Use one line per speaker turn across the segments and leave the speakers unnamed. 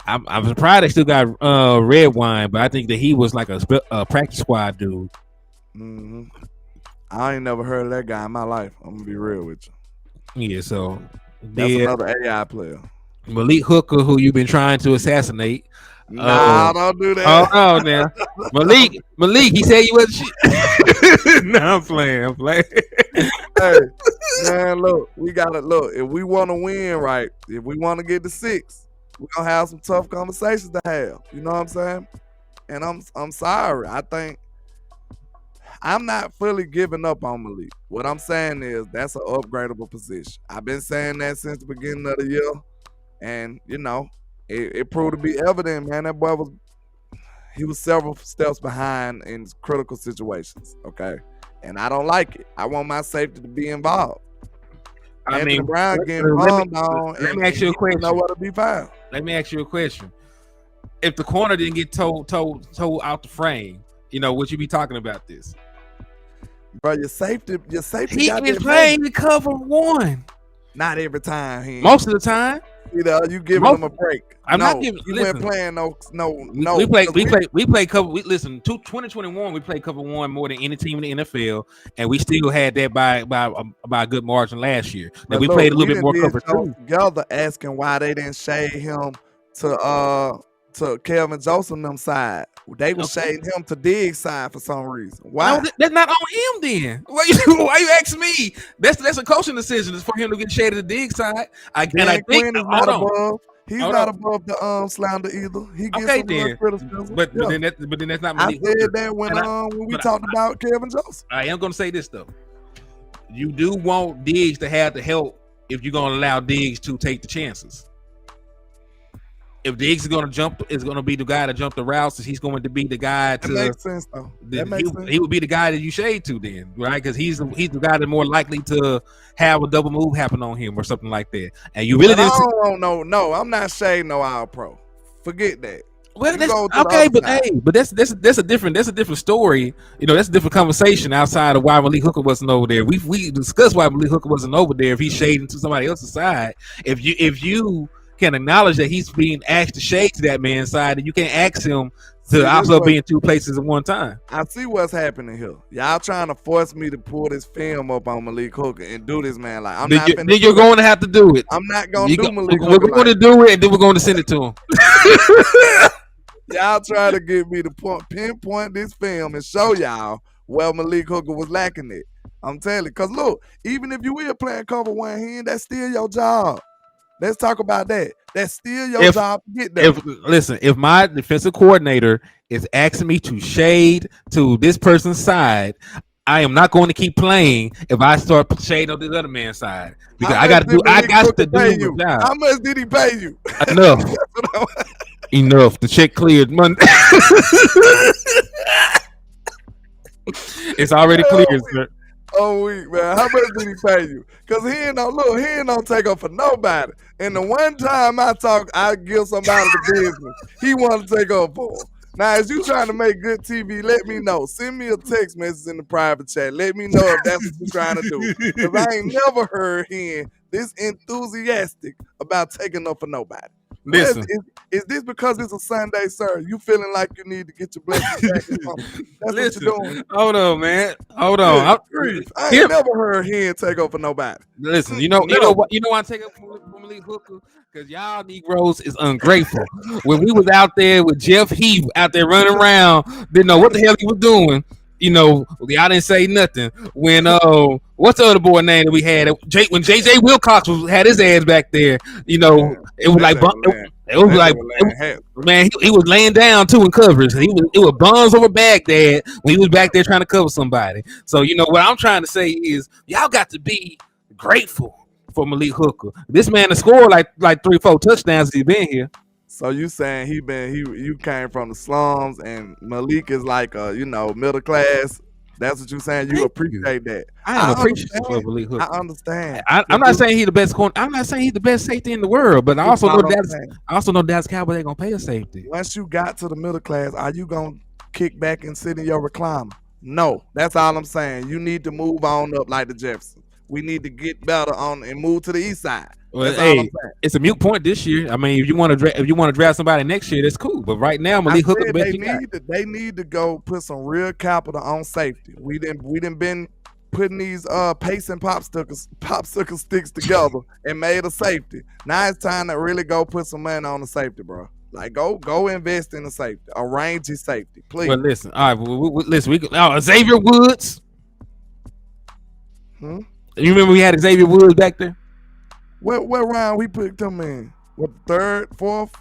I'm surprised they still got Red Wine, but I think that he was like a practice squad dude.
Mm-hmm. I ain't never heard of that guy in my life. I'm gonna be real with you.
Yeah, so
That's another AI player.
Malik Hooker, who you've been trying to assassinate.
Nah, don't do that.
Oh no, now Malik, he said you was shit. Nah, I'm playing.
Hey, man, look, we gotta look. If we want to win, right? If we want to get to 6, we're gonna have some tough conversations to have. You know what I'm saying? And I'm sorry. I think I'm not fully giving up on Malik. What I'm saying is that's an upgradable position. I've been saying that since the beginning of the year, and it proved to be evident, man. That boy was several steps behind in critical situations. Okay, and I don't like it. I want my safety to be involved.
I mean,
Brown getting bombed on.
Let me ask you a question.
Nowhere to be found.
Let me ask you a question. If the corner didn't get towed out the frame, would you be talking about this?
Bro, your safety.
He is playing the cover 1.
Not every time.
Most of the time.
You giving him a break.
I'm not giving.
You weren't playing no.
We play cover. Listen, 2021 we played cover 1 more than any team in the NFL, and we still had that by a good margin last year. Now we played a little bit more cover 2.
Together asking why they didn't shade him to Kelvin Joseph them side. They were shading him to Diggs side for some reason. Why?
No, that's not on him then. Why you asking me? That's a coaching decision. It's for him to get shaded to Diggs side. I think
Quinn is not above. He's not above the slander either. He gets
okay then. But then that's not.
I said that when we talked about Kelvin Joseph.
I am gonna say this though. You do want Diggs to have the help if you're gonna allow Diggs to take the chances. If Diggs is going to be the guy to jump the routes, he's going to be the guy to.
That makes sense, though.
He would be the guy that you shade to then, right? Because he's the guy that's more likely to have a double move happen on him or something like that. And you really didn't.
No, I'm not shading no All Pro. Forget that.
Well, that's okay, but that's a different story. That's a different conversation outside of why Malik Hooker wasn't over there. We discussed why Malik Hooker wasn't over there. If he's shading to somebody else's side, if you can acknowledge that he's being asked to shade to that man's side, and you can't ask him to also be in 2 places at one time.
I see what's happening here. Y'all trying to force me to pull this film up on Malik Hooker and do this, man. Like
then you're going to have to do it.
I'm not going to do Malik Hooker.
We're going to do it, and then we're going to send it to him.
Y'all try to get me to pinpoint this film and show y'all where Malik Hooker was lacking it. I'm telling you, because look, even if you will playing cover 1 hand, that's still your job. Let's talk about that. That's still your job to get there.
If my defensive coordinator is asking me to shade to this person's side, I am not going to keep playing if I start shading on the other man's side. Because I got to do my job.
How much did he pay you?
Enough. The check cleared Monday. It's already cleared, sir.
Oh, week, man. How much did he pay you? Because he ain't no take up for nobody. And the one time I give somebody the business, he want to take up for him. Now, as you trying to make good TV, let me know. Send me a text message in the private chat. Let me know if that's what you're trying to do. Because I ain't never heard him this enthusiastic about taking up for nobody.
Listen,
is this because it's a Sunday, sir? You feeling like you need to get your blessings back? That's what you're doing.
Hold on, man. Hold on.
I ain't never heard him take up for nobody.
Listen, you know what? You know why I take up for Malik Hooker? Because y'all Negroes is ungrateful. When we was out there with Jeff Heath out there running around, didn't know what the hell he was doing. Y'all didn't say nothing. When what's the other boy name that we had? When JJ Wilcox had his ass back there, it was man, he was laying down too in coverage. It was Bonds over Baghdad when he was back there trying to cover somebody. So what I'm trying to say is y'all got to be grateful for Malik Hooker. This man has scored like 3-4 touchdowns since he's been here.
So you saying you came from the slums and Malik is like middle class. That's what you saying. You appreciate that.
I appreciate Malik Hooker.
I understand.
I'm not saying he's the best corner. I'm not saying he's the best safety in the world, but I also know Dallas Cowboys ain't gonna pay a safety.
Once you got to the middle class, are you gonna kick back and sit in your recliner? No, that's all I'm saying. You need to move on up like the Jefferson. We need to get better on and move to the east side.
Well,
That's all I'm
hey,
saying.
it's a mute point this year. I mean, if you want to draft somebody next year, that's cool. But right now,
I
Malik Hooker,
said
the best you got.
they need to go put some real capital on safety. We didn't been putting these pace and popsicle sticks together and made a safety. Now it's time to really go put some money on the safety, bro. Like go invest in the safety, arrange your safety, please.
Well, listen, all right, listen. Xavier Woods.
Hmm?
You remember we had Xavier Woods back there?
What round we picked him in? What, third, fourth,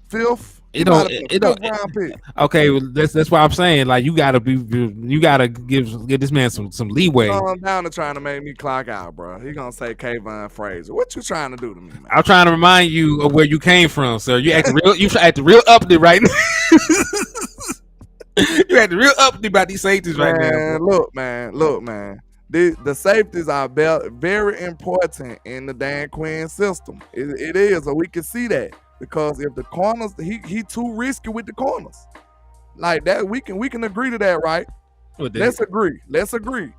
fifth?
It don't.
Round pick.
Okay, well, that's why I'm saying, like, you gotta give this man some leeway.
I'm down to trying to make me clock out, bro. He gonna say Kayvon Frazier. What you trying to do to me, man?
I'm trying to remind you of where you came from, sir. You acting real uppity right now. You acting real uppity about these safeties right now.
Bro. Look, man. The safeties are very important in the Dan Quinn system. It is, so we can see that. Because if the corners, he too risky with the corners. Like that, we can agree to that, right? Let's agree.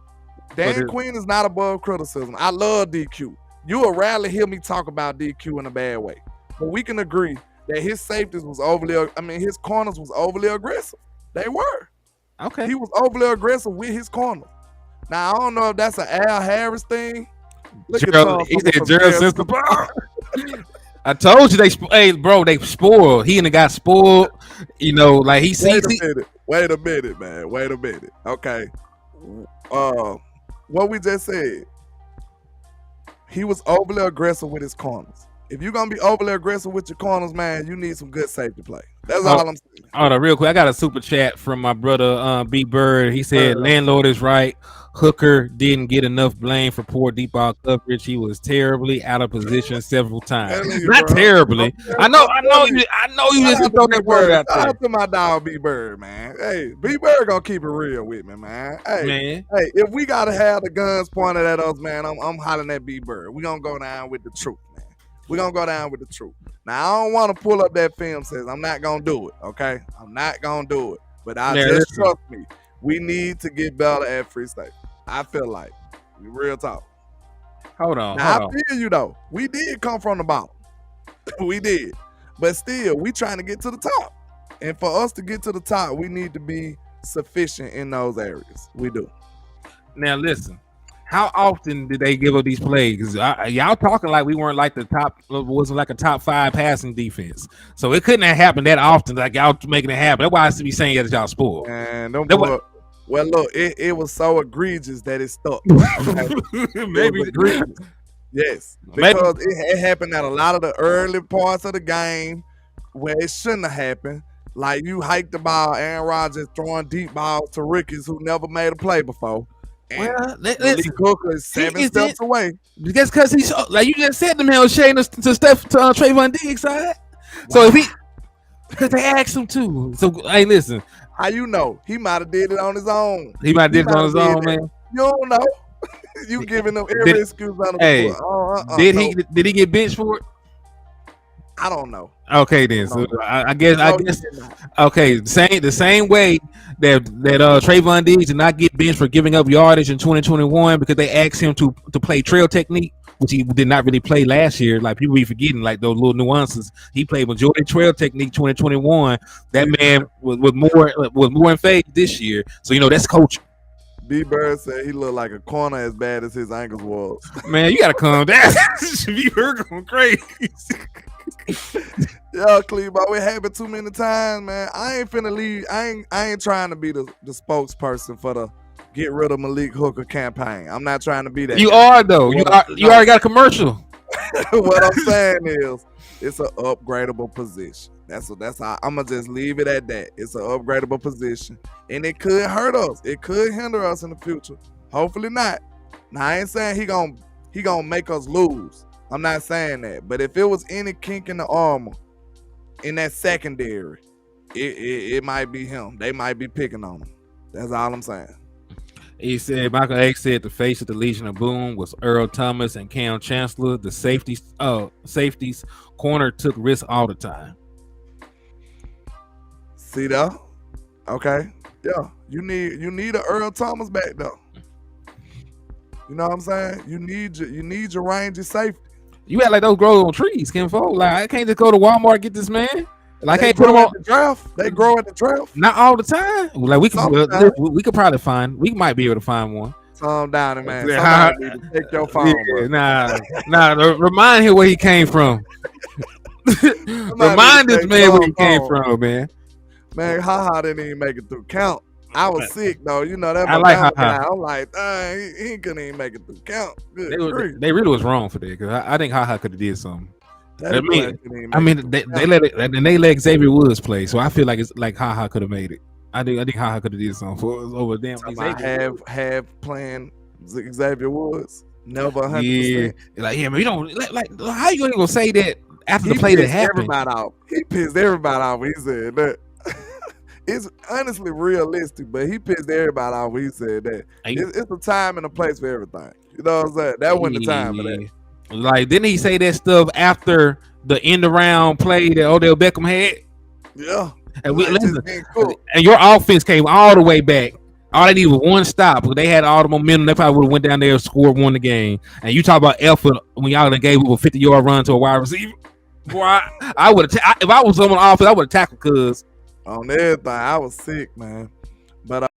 Dan Quinn is not above criticism. I love DQ. You will rarely hear me talk about DQ in a bad way. But we can agree that his safeties was his corners was overly aggressive. They were.
Okay.
He was overly aggressive with his corners. Now I don't know if that's an Al Harris thing.
He said Gerald Simpson. I told you they spoiled. He and the guy spoiled. You know, like he sees.
Wait a minute, man. Wait a minute. Okay. What we just said. He was overly aggressive with his corners. If you're gonna be overly aggressive with your corners, man, you need some good safety play. That's all I'm saying.
Hold on, real quick. I got a super chat from my brother B Bird. He said, "Landlord is right. Hooker didn't get enough blame for poor deep ball coverage. He was terribly out of position several times. Not terribly. I know you just throw that word out there.
Shout out to my dog B Bird, man. Hey, B Bird gonna keep it real with me, man. Hey, if we gotta have the guns pointed at us, man, I'm hollering at B Bird. We gonna go down with the truth, man. We gonna go down with the truth. Now I don't want to pull up that film says I'm not gonna do it. Okay, I'm not gonna do it. But trust me. We need to get better at free safety. I feel like we real talk.
Hold on.
I feel you though. We did come from the bottom. We did. But still, we trying to get to the top. And for us to get to the top, we need to be sufficient in those areas. We do.
Now listen, how often did they give up these plays? Y'all talking like we weren't like wasn't like a top 5 passing defense. So it couldn't have happened that often. Like y'all making it happen. That's why I should be saying that y'all spoiled.
And well, look, it was so egregious that it stuck.
Maybe
egregious. Yes, because it happened at a lot of the early parts of the game where it shouldn't have happened. Like you hiked the ball, Aaron Rodgers throwing deep balls to rookies who never made a play before.
Well,
Malik Hooker is 7 steps away.
That's because he's like you just said, the man was shading to Trayvon Diggs side. So because they asked him to. So hey, listen.
How you know? He might have did it on his own.
He might have did it on his own, man.
You don't know. You giving him every excuse on the floor.
Did he get benched for it?
I don't know.
Okay, then. So I guess. Okay, the same way that Trayvon Diggs did not get benched for giving up yardage in 2021 because they asked him to play trail technique, which he did not really play last year. Like people be forgetting, like those little nuances. He played majority trail technique 2021. That man was more in phase this year. So that's coaching.
B Bird said he looked like a corner as bad as his ankles was.
Man, you gotta calm down. B Bird going crazy.
Yo, Clebo, it happened too many times, man. I ain't finna leave. I ain't trying to be the spokesperson for the get rid of Malik Hooker campaign. I'm not trying to be that.
You are though. You already got a commercial.
What I'm saying is, it's an upgradable position. That's how I'm gonna just leave it at that. It's an upgradable position, and it could hurt us. It could hinder us in the future. Hopefully not. Now I ain't saying he gonna make us lose. I'm not saying that. But if it was any kink in the armor in that secondary, it might be him. They might be picking on him. That's all I'm saying.
He said, Michael X said the face of the Legion of Boom was Earl Thomas and Cam Chancellor. The safeties corner took risks all the time.
See that? Okay. Yeah. You need an Earl Thomas back though. You know what I'm saying? You need your range of safety.
You act like those grow on trees, Kim Folk. Like I can't just go to Walmart and get this man. Like I
They
can't put him
grow
on.
at the draft. They grow at the draft.
Not all the time. Like we could probably find. We might be able to find one.
Calm down, man. Somebody need to take your phone.
Yeah, nah. Remind him where he came from. Remind this man where he came from, man.
Man, haha didn't even make it through count. I was sick though, you know that.
I like haha.
I'm like, he couldn't even make it through count.
They really was wrong for that because I think haha could have did something. They let Xavier Woods play, so I feel like it's like haha could have made it. I think haha could have did something for over damn.
Have playing Xavier Woods. Never 100%.
Yeah, like man, you don't like how you gonna say that after the play that happened?
He pissed everybody off when he said that. It's honestly realistic, but he pissed everybody off when he said that. It's a time and a place for everything. You know what I'm saying? That wasn't the time for that.
Like, didn't he say that stuff after the end around play that Odell Beckham had?
Yeah.
And and your offense came all the way back. All they needed was one stop. They had all the momentum. They probably would have went down there and scored, won the game. And you talk about effort when y'all gave up a 50-yard run to a wide receiver. Boy, I would have. If I was someone on offense, I would have tackled Cuz.
On everything, I was sick, man. But